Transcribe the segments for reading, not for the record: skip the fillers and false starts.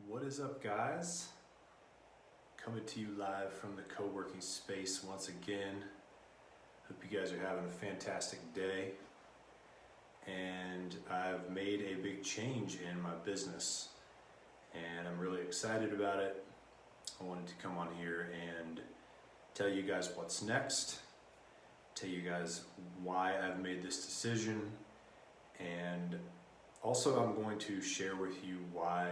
What is up, guys? Coming to you live from the co-working space once again. Hope you guys are having a fantastic day. And I've made a big change in my business, and I'm really excited about it. I wanted to come on here and tell you guys what's next, tell you guys why I've made this decision, and also I'm going to share with you why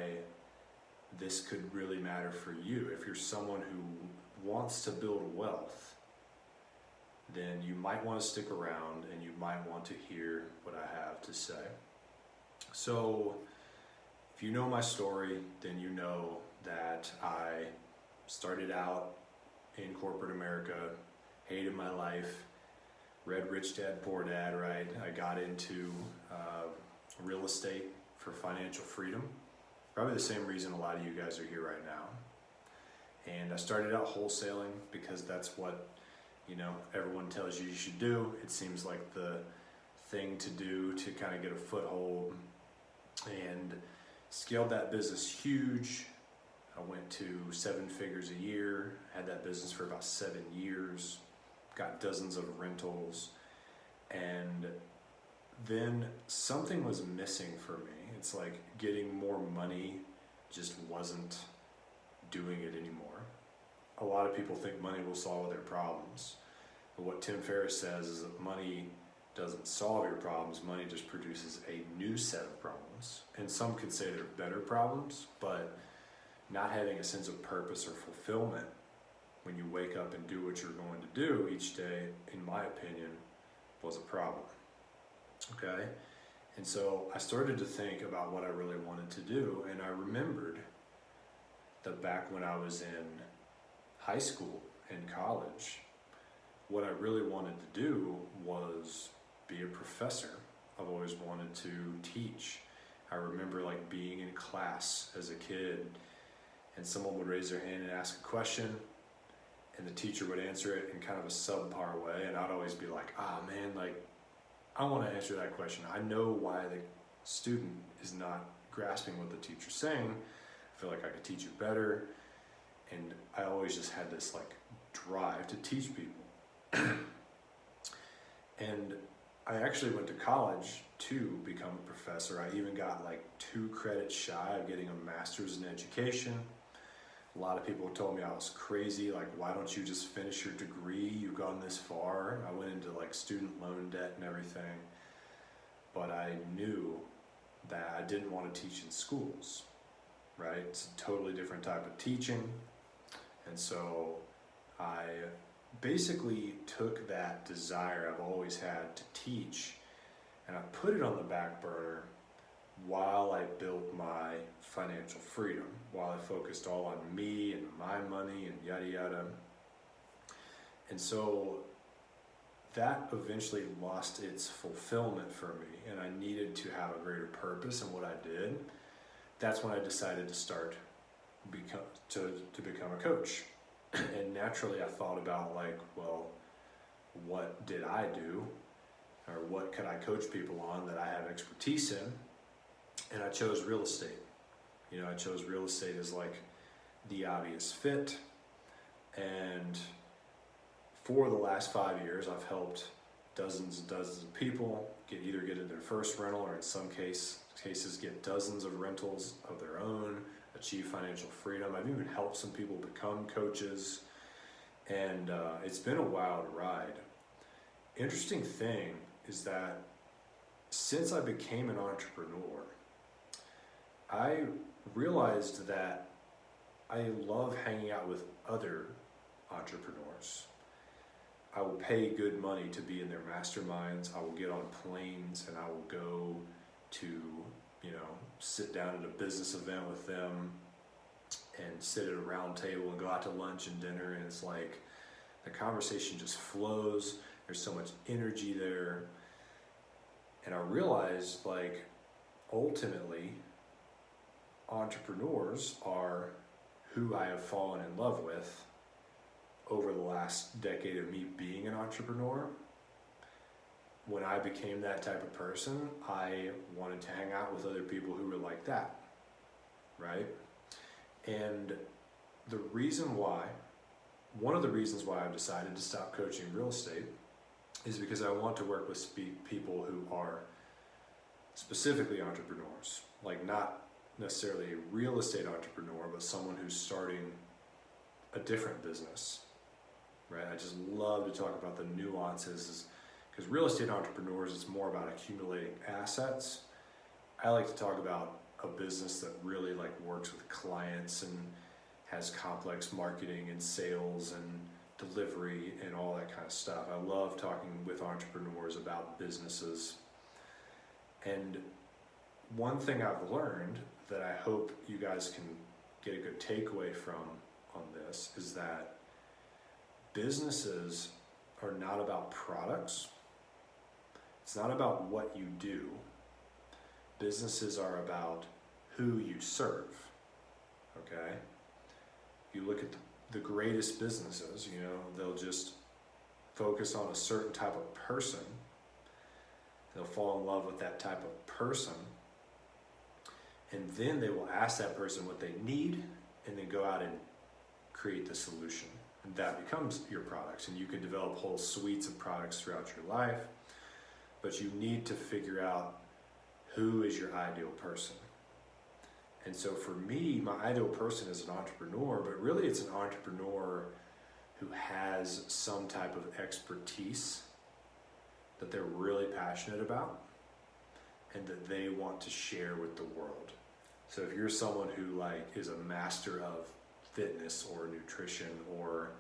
this could really matter for you. If you're someone who wants to build wealth, then you might want to stick around and you might want to hear what I have to say. So if you know my story, then you know that I started out in corporate America, hated my life, read Rich Dad Poor Dad, right? I got into real estate for financial freedom. Probably the same reason a lot of you guys are here right now. And I started out wholesaling because that's what, everyone tells you should do. It seems like the thing to do to kind of get a foothold, and scaled that business huge. I went to 7 figures a year, had that business for about 7 years, got dozens of rentals, and then something was missing for me. It's like getting more money just wasn't doing it anymore. A lot of people think money will solve their problems. But what Tim Ferriss says is that money doesn't solve your problems, money just produces a new set of problems. And some could say they're better problems, but not having a sense of purpose or fulfillment when you wake up and do what you're going to do each day, in my opinion, was a problem. Okay? And so I started to think about what I really wanted to do, and I remembered that back when I was in high school and college, what I really wanted to do was be a professor. I've always wanted to teach. I remember being in class as a kid, and someone would raise their hand and ask a question, and the teacher would answer it in kind of a subpar way, and I'd always be like, I want to answer that question. I know why the student is not grasping what the teacher's saying. I feel like I could teach it better. And I always just had this drive to teach people. And I actually went to college to become a professor. I even got 2 credits shy of getting a master's in education. A lot of people told me I was crazy, why don't you just finish your degree? You've gone this far. I went into student loan debt and everything. But I knew that I didn't want to teach in schools, right? It's a totally different type of teaching. And so I basically took that desire I've always had to teach, and I put it on the back burner while I built my financial freedom, while I focused all on me and my money and yada yada. And so that eventually lost its fulfillment for me, and I needed to have a greater purpose in what I did. That's when I decided to start to become a coach. And naturally I thought about what did I do, or what could I coach people on that I have expertise in? And I chose real estate. I chose real estate as the obvious fit. And for the last 5 years, I've helped dozens and dozens of people either get their first rental, or in some cases get dozens of rentals of their own, achieve financial freedom. I've even helped some people become coaches, and it's been a wild ride. Interesting thing is that since I became an entrepreneur, I realized that I love hanging out with other entrepreneurs. I will pay good money to be in their masterminds. I will get on planes and I will go to, sit down at a business event with them and sit at a round table and go out to lunch and dinner. And it's the conversation just flows. There's so much energy there. And I realized ultimately entrepreneurs are who I have fallen in love with over the last decade of me being an entrepreneur. When I became that type of person, I wanted to hang out with other people who were like that, right? And the reason why, one of the reasons why I've decided to stop coaching real estate is because I want to work with people who are specifically entrepreneurs, like not necessarily a real estate entrepreneur, but someone who's starting a different business, right? I just love to talk about the nuances, because real estate entrepreneurs, it's more about accumulating assets. I like to talk about a business that really like works with clients and has complex marketing and sales and delivery and all that kind of stuff. I love talking with entrepreneurs about businesses. And one thing I've learned that I hope you guys can get a good takeaway from on this is that businesses are not about products. It's not about what you do. Businesses are about who you serve, okay? If you look at the greatest businesses, you know, they'll just focus on a certain type of person. They'll fall in love with that type of person, and then they will ask that person what they need and then go out and create the solution. And that becomes your products, and you can develop whole suites of products throughout your life, but you need to figure out who is your ideal person. And so for me, my ideal person is an entrepreneur, but really it's an entrepreneur who has some type of expertise that they're really passionate about and that they want to share with the world. So if you're someone who like is a master of fitness or nutrition or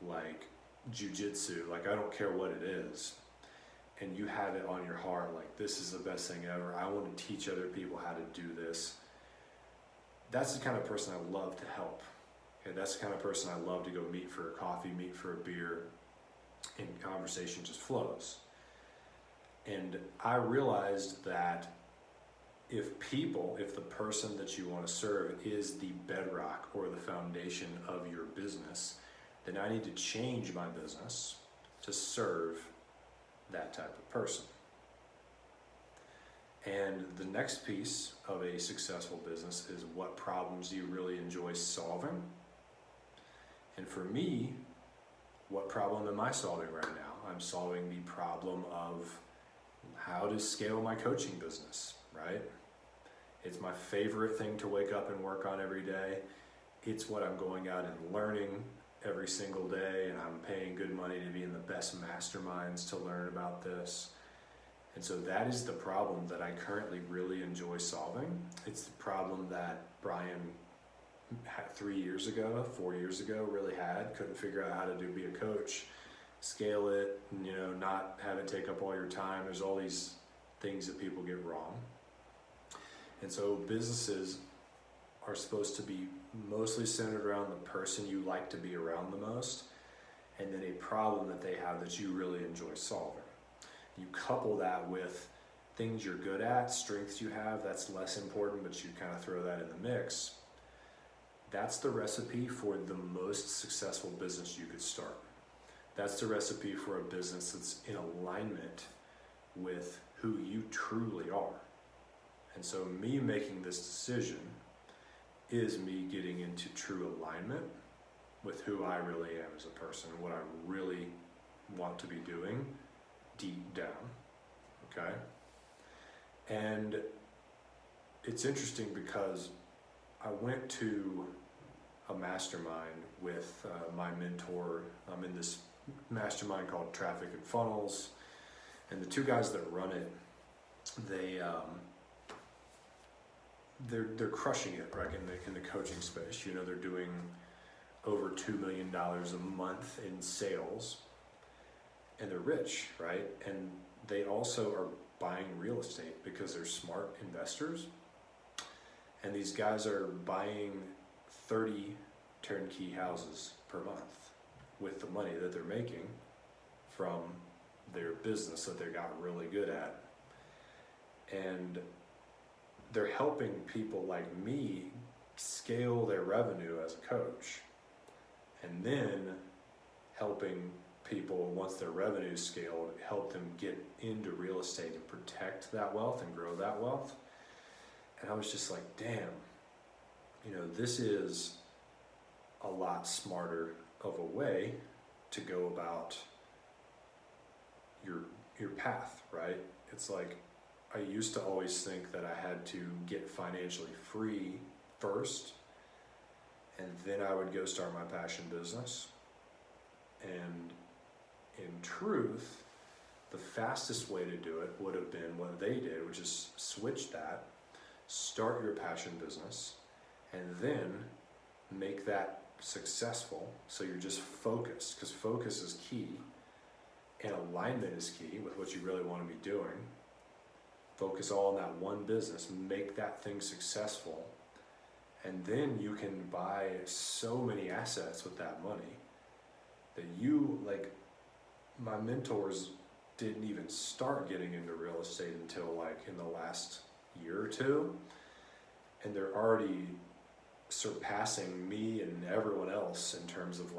like jujitsu, like I don't care what it is, and you have it on your heart, like this is the best thing ever, I want to teach other people how to do this, that's the kind of person I love to help. Okay, that's the kind of person I love to go meet for a coffee, meet for a beer, and conversation just flows. And I realized that if the person that you want to serve is the bedrock or the foundation of your business, then I need to change my business to serve that type of person. And the next piece of a successful business is what problems do you really enjoy solving? And for me, what problem am I solving right now? I'm solving the problem of how to scale my coaching business, right? It's my favorite thing to wake up and work on every day. It's what I'm going out and learning every single day, and I'm paying good money to be in the best masterminds to learn about this. And so that is the problem that I currently really enjoy solving. It's the problem that Brian had 4 years ago, really couldn't figure out how to be a coach, scale it, you know, not have it take up all your time. There's all these things that people get wrong. And so businesses are supposed to be mostly centered around the person you like to be around the most, and then a problem that they have that you really enjoy solving. You couple that with things you're good at, strengths you have, that's less important, but you kind of throw that in the mix. That's the recipe for the most successful business you could start. That's the recipe for a business that's in alignment with who you truly are. And so me making this decision is me getting into true alignment with who I really am as a person, what I really want to be doing deep down, okay? And it's interesting because I went to a mastermind with my mentor. I'm in this mastermind called Traffic and Funnels, and the two guys that run it, they're crushing it, right, in the coaching space. You know, they're doing over $2 million a month in sales, and they're rich, right? And they also are buying real estate because they're smart investors. And these guys are buying 30 turnkey houses per month with the money that they're making from their business that they got really good at. And they're helping people like me scale their revenue as a coach, and then helping people, once their revenue is scaled, help them get into real estate and protect that wealth and grow that wealth. And I was just like, damn, this is a lot smarter of a way to go about your path, right? It's like, I used to always think that I had to get financially free first, and then I would go start my passion business. And in truth, the fastest way to do it would have been what they did, which is switch that, start your passion business, and then make that successful. So you're just focused, because focus is key, and alignment is key with what you really want to be doing. Focus all on that one business, make that thing successful, and then you can buy so many assets with that money that my mentors didn't even start getting into real estate until like in the last year or two, and they're already surpassing me and everyone else in terms of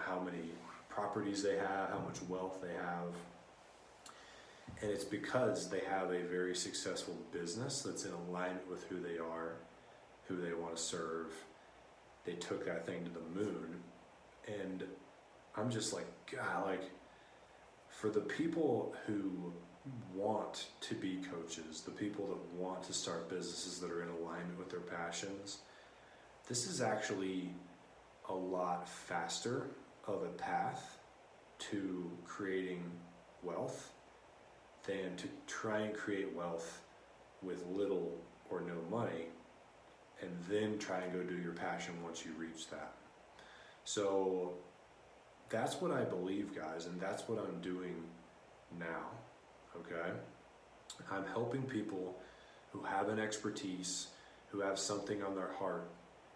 how many properties they have, how much wealth they have. And it's because they have a very successful business that's in alignment with who they are, who they want to serve. They took that thing to the moon. And I'm just like, God, for the people who want to be coaches, the people that want to start businesses that are in alignment with their passions, this is actually a lot faster of a path to creating wealth than to try and create wealth with little or no money and then try and go do your passion once you reach that. So that's what I believe, guys, and that's what I'm doing now, okay? I'm helping people who have an expertise, who have something on their heart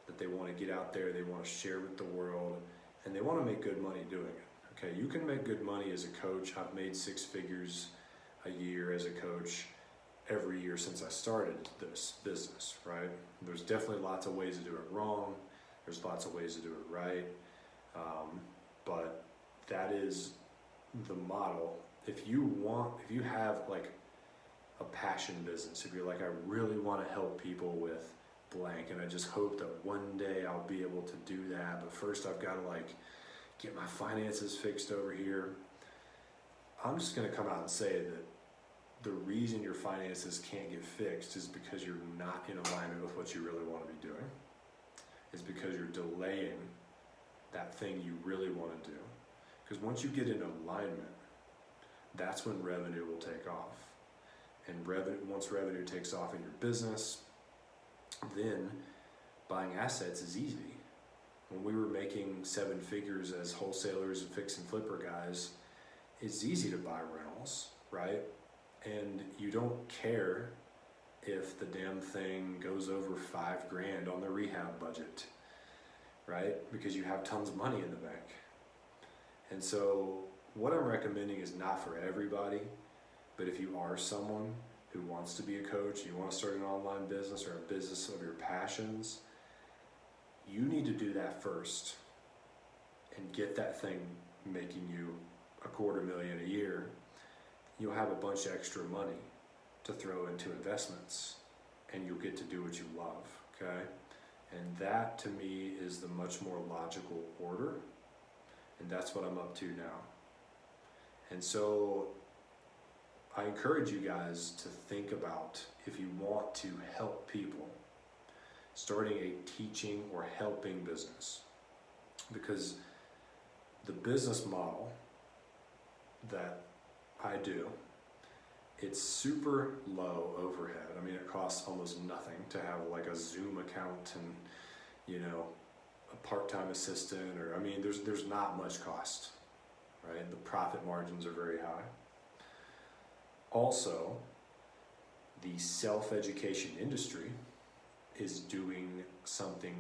that they want to get out there, they want to share with the world, and they want to make good money doing it, okay? You can make good money as a coach. I've made 6 figures a year as a coach every year since I started this business, right? There's definitely lots of ways to do it wrong. There's lots of ways to do it right. But that is the model. If you have a passion business, if you're like, I really want to help people with blank, and I just hope that one day I'll be able to do that, but first I've got to get my finances fixed over here. I'm just going to come out and say that the reason your finances can't get fixed is because you're not in alignment with what you really want to be doing. It's because you're delaying that thing you really want to do. Because once you get in alignment, that's when revenue will take off. And once revenue takes off in your business, then buying assets is easy. When we were making 7 figures as wholesalers and fix and flipper guys, it's easy to buy rentals, right? And you don't care if the damn thing goes over $5,000 on the rehab budget, right? Because you have tons of money in the bank. And so what I'm recommending is not for everybody, but if you are someone who wants to be a coach, you want to start an online business or a business of your passions, you need to do that first and get that thing making you $250,000 a year. You'll have a bunch of extra money to throw into investments, and you'll get to do what you love, okay? And that, to me, is the much more logical order, and that's what I'm up to now. And so I encourage you guys to think about, if you want to help people, starting a teaching or helping business, because the business model that I do, it's super low overhead. I mean, it costs almost nothing to have a Zoom account and, a part-time assistant, there's not much cost, right? The profit margins are very high. Also, the self-education industry is doing something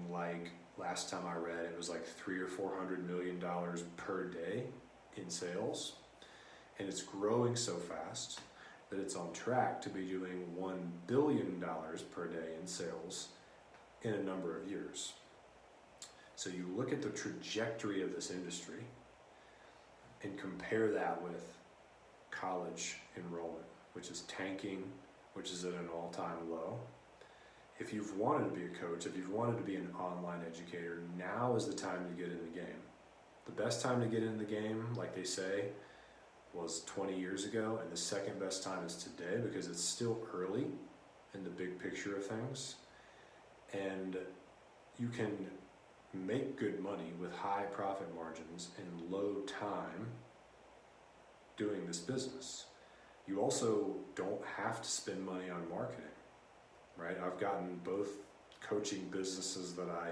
last time I read, it was $300 or $400 million per day in sales. And it's growing so fast that it's on track to be doing $1 billion per day in sales in a number of years. So you look at the trajectory of this industry and compare that with college enrollment, which is tanking, which is at an all-time low. if you've wanted to be a coach, if you've wanted to be an online educator, now is the time to get in the game. The best time to get in the game, like they say, was 20 years ago, and the second best time is today, because it's still early in the big picture of things, and you can make good money with high profit margins in low time doing this business. You also don't have to spend money on marketing, right? I've gotten both coaching businesses that I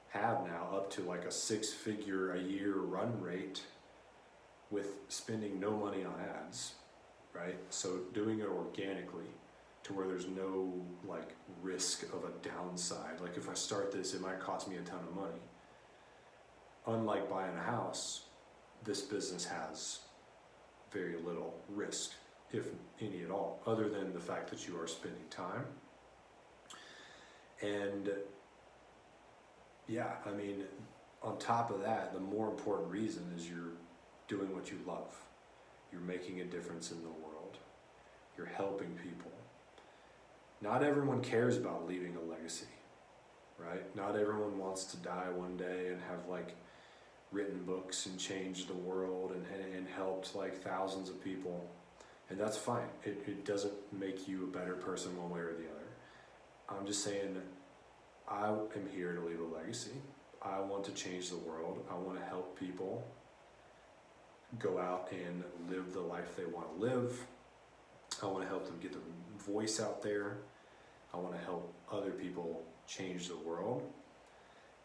have now up to like a 6-figure a year run rate with spending no money on ads, right? So doing it organically to where there's no like risk of a downside. Like if I start this, it might cost me a ton of money. Unlike buying a house, this business has very little risk, if any at all, other than the fact that you are spending time. And yeah, I mean, on top of that, the more important reason is you're doing what you love. You're making a difference in the world. You're helping people. Not everyone cares about leaving a legacy, right? Not everyone wants to die one day and have like written books and changed the world and helped like thousands of people. And that's fine. It doesn't make you a better person one way or the other. I'm just saying I am here to leave a legacy. I want to change the world. I want to help people go out and live the life they want to live. I want to help them get their voice out there. I want to help other people change the world.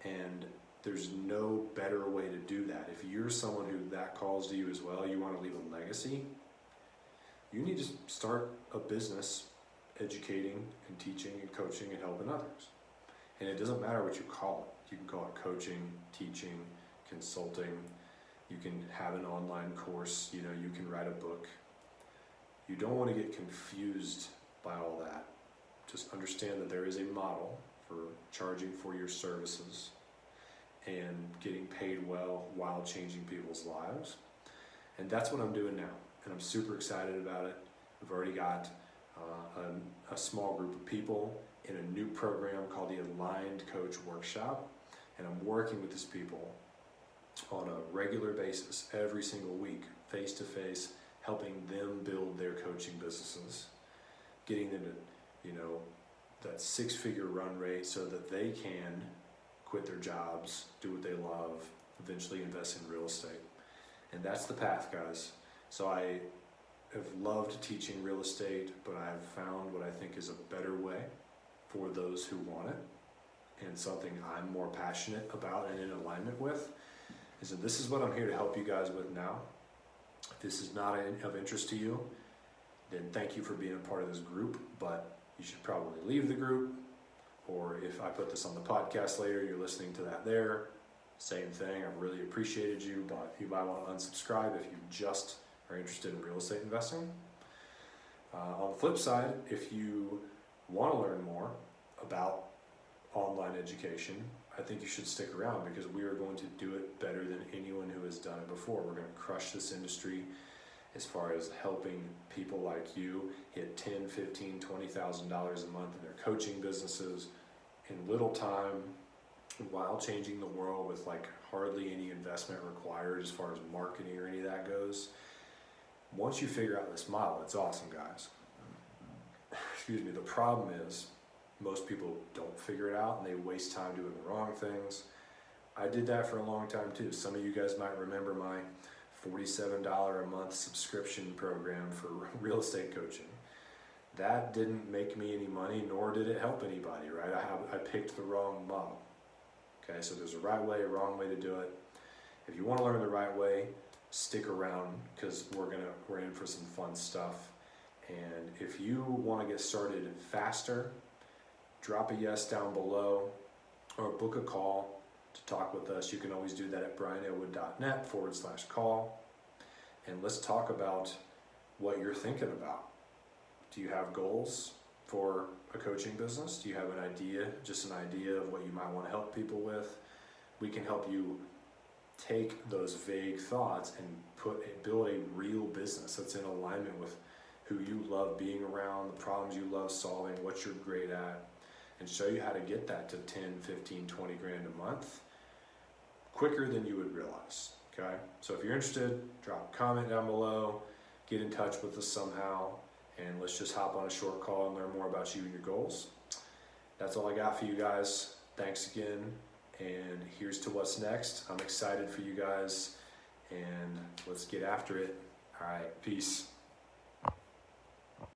And there's no better way to do that. If you're someone who that calls to you as well, you want to leave a legacy, you need to start a business educating and teaching and coaching and helping others. And it doesn't matter what you call it. You can call it coaching, teaching, consulting. You can have an online course, you can write a book. You don't want to get confused by all that. Just understand that there is a model for charging for your services and getting paid well while changing people's lives. And that's what I'm doing now. And I'm super excited about it. We've already got a small group of people in a new program called the Aligned Coach Workshop. And I'm working with these people on a regular basis, every single week, face to face, helping them build their coaching businesses, getting them to, that 6-figure run rate so that they can quit their jobs, do what they love, eventually invest in real estate. And that's the path, guys. So I have loved teaching real estate, but I've found what I think is a better way for those who want it, and something I'm more passionate about and in alignment with, is that this is what I'm here to help you guys with now. If this is not of interest to you, then thank you for being a part of this group, but you should probably leave the group, or if I put this on the podcast later, you're listening to that there, same thing. I've really appreciated you, but you might want to unsubscribe if you just are interested in real estate investing. On the flip side, if you want to learn more about online education, I think you should stick around, because we are going to do it better than anyone who has done it before. We're going to crush this industry as far as helping people like you hit $10,000, $15,000, $20,000 a month in their coaching businesses in little time, while changing the world with like hardly any investment required as far as marketing or any of that goes. Once you figure out this model, it's awesome, guys. Excuse me. The problem is most people don't figure it out and they waste time doing the wrong things. I did that for a long time too. Some of you guys might remember my $47 a month subscription program for real estate coaching. That didn't make me any money, nor did it help anybody, right? I picked the wrong model. Okay, so there's a right way, a wrong way to do it. If you want to learn the right way, stick around, because we're in for some fun stuff. And if you want to get started faster, drop a yes down below or book a call to talk with us. You can always do that at brianellwood.net/call. And let's talk about what you're thinking about. Do you have goals for a coaching business? Do you have an idea, just an idea of what you might want to help people with? We can help you take those vague thoughts and build a real business that's in alignment with who you love being around, the problems you love solving, what you're great at, and show you how to get that to 10, 15, 20 grand a month quicker than you would realize. Okay, so if you're interested, drop a comment down below, get in touch with us somehow, and let's just hop on a short call and learn more about you and your goals. That's all I got for you guys. Thanks again, and here's to what's next. I'm excited for you guys, and let's get after it. All right, peace.